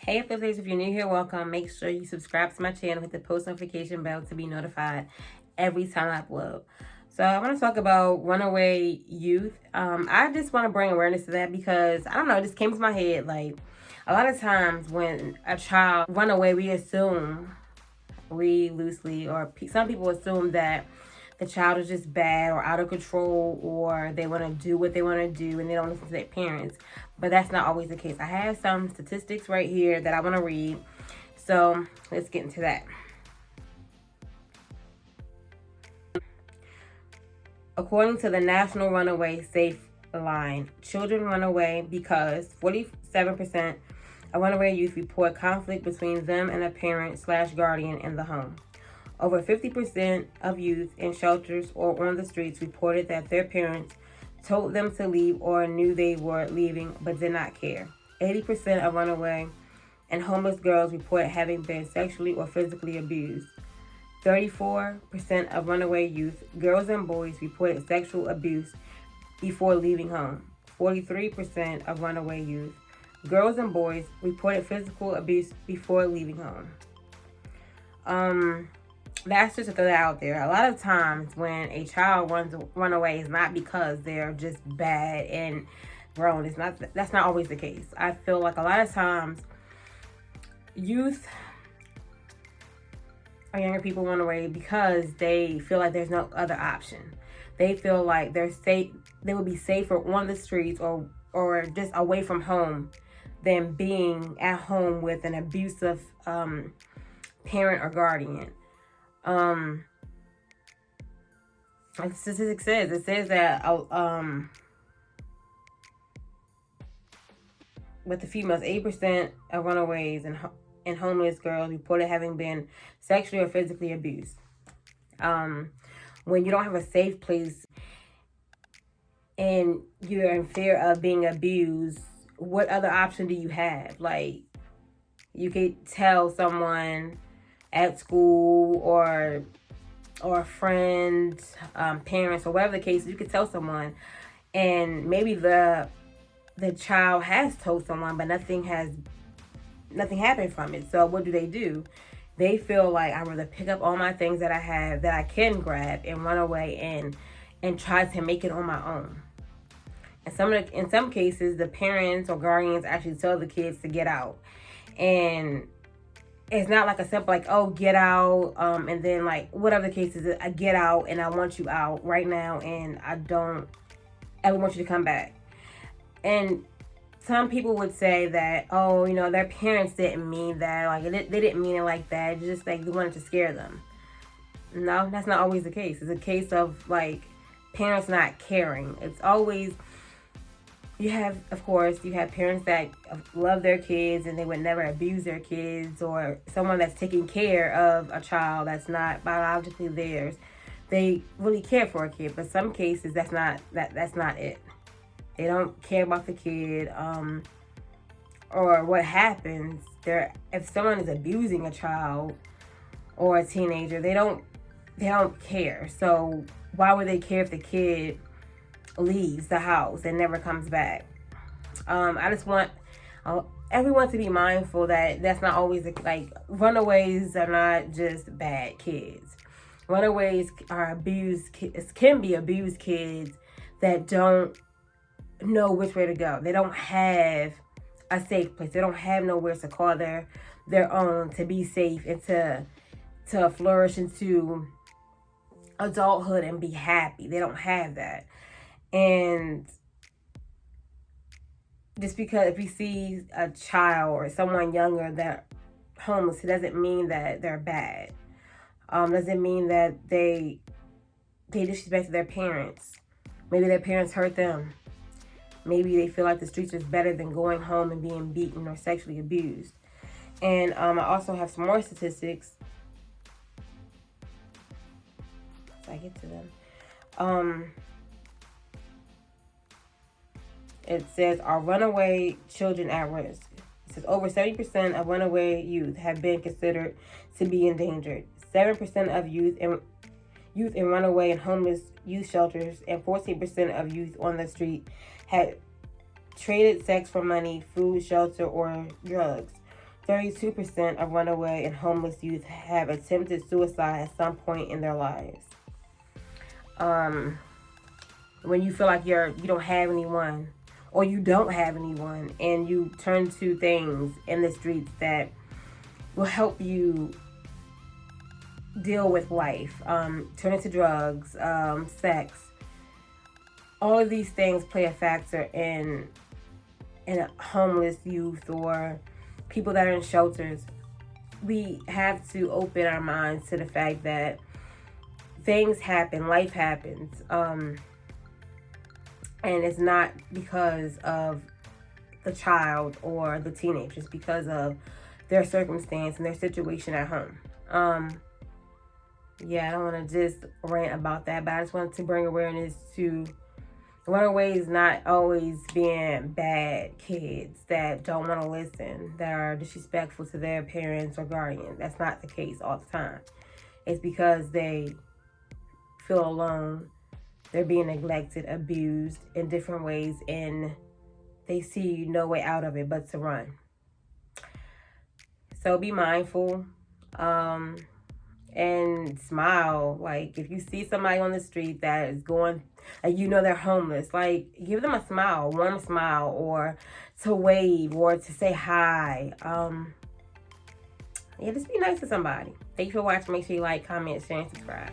Hey Uplifters, if you're new here, welcome. Make sure you subscribe to my channel, hit the post notification bell to be notified every time I upload. So I want to talk about Runaway Youth. I just want to bring awareness to that because, I don't know, it just came to my head. Like, a lot of times when a child run away, we loosely, or some people assume that the child is just bad or out of control, or they want to do what they want to do and they don't listen to their parents. But that's not always the case. I have some statistics right here that I want to read. So let's get into that. According to the National Runaway Safe Line, children run away because 47% of runaway youth report conflict between them and a parent/guardian in the home. Over 50% of youth in shelters or on the streets reported that their parents told them to leave or knew they were leaving but did not care. 80% of runaway and homeless girls reported having been sexually or physically abused. 34% of runaway youth, girls and boys, reported sexual abuse before leaving home. 43% of runaway youth, girls and boys, reported physical abuse before leaving home. That's just to throw that out there. A lot of times when a child run away, it's not because they're just bad and grown. That's not always the case. I feel like a lot of times youth or younger people run away because they feel like there's no other option. They feel like they would be safer on the streets or just away from home than being at home with an abusive parent or guardian. Like the statistic says, that with the females, 8% of runaways and homeless girls reported having been sexually or physically abused. When you don't have a safe place and you're in fear of being abused, what other option do you have? Like, you could tell someone at school or a friend, parents, or whatever the case, you could tell someone, and maybe the child has told someone, but nothing happened from it. So what do? They feel like, I'd rather pick up all my things that I have that I can grab and run away and try to make it on my own. And in some cases, the parents or guardians actually tell the kids to get out. And it's not like a simple, like, oh, get out, and then, like, whatever the case is, I get out and I want you out right now and I don't ever want you to come back. And some people would say that, oh, their parents didn't mean that, like, they didn't mean it like that, it's just like they wanted to scare them. No, that's not always the case. It's a case of, like, parents not caring. It's always, you have parents that love their kids and they would never abuse their kids, or someone that's taking care of a child that's not biologically theirs. They really care for a kid, but some cases that's not it. They don't care about the kid, or what happens. If someone is abusing a child or a teenager, they don't care. So why would they care if the kid leaves the house and never comes back? I just want everyone to be mindful that that's not always like, runaways are not just bad kids. Runaways are can be abused kids that don't know which way to go. They don't have a safe place. They don't have nowhere to call their own to be safe and to flourish into adulthood and be happy. They don't have that. And just because if you see a child or someone younger that homeless, it doesn't mean that they're bad. Doesn't mean that they disrespect their parents. Maybe their parents hurt them. Maybe they feel like the streets is better than going home and being beaten or sexually abused. And I also have some more statistics. So I get to them. It says, are runaway children at risk? It says over 70% of runaway youth have been considered to be endangered. 7% of youth in runaway and homeless youth shelters and 14% of youth on the street had traded sex for money, food, shelter, or drugs. 32% of runaway and homeless youth have attempted suicide at some point in their lives. When you feel like you don't have anyone, or you don't have anyone, and you turn to things in the streets that will help you deal with life, turn to drugs, sex. All of these things play a factor in a homeless youth or people that are in shelters. We have to open our minds to the fact that things happen, life happens, and it's not because of the child or the teenager. It's because of their circumstance and their situation at home. Yeah, I don't want to just rant about that, but I just wanted to bring awareness to runaways not always being bad kids that don't want to listen, that are disrespectful to their parents or guardians. That's not the case all the time. It's because they feel alone, they're being neglected, abused in different ways, and they see no way out of it but to run. So be mindful, and smile. Like, if you see somebody on the street that is going, and you know they're homeless, like, give them a smile, a warm smile, or to wave, or to say hi. Yeah, just be nice to somebody. Thank you for watching. Make sure you like, comment, share, and subscribe.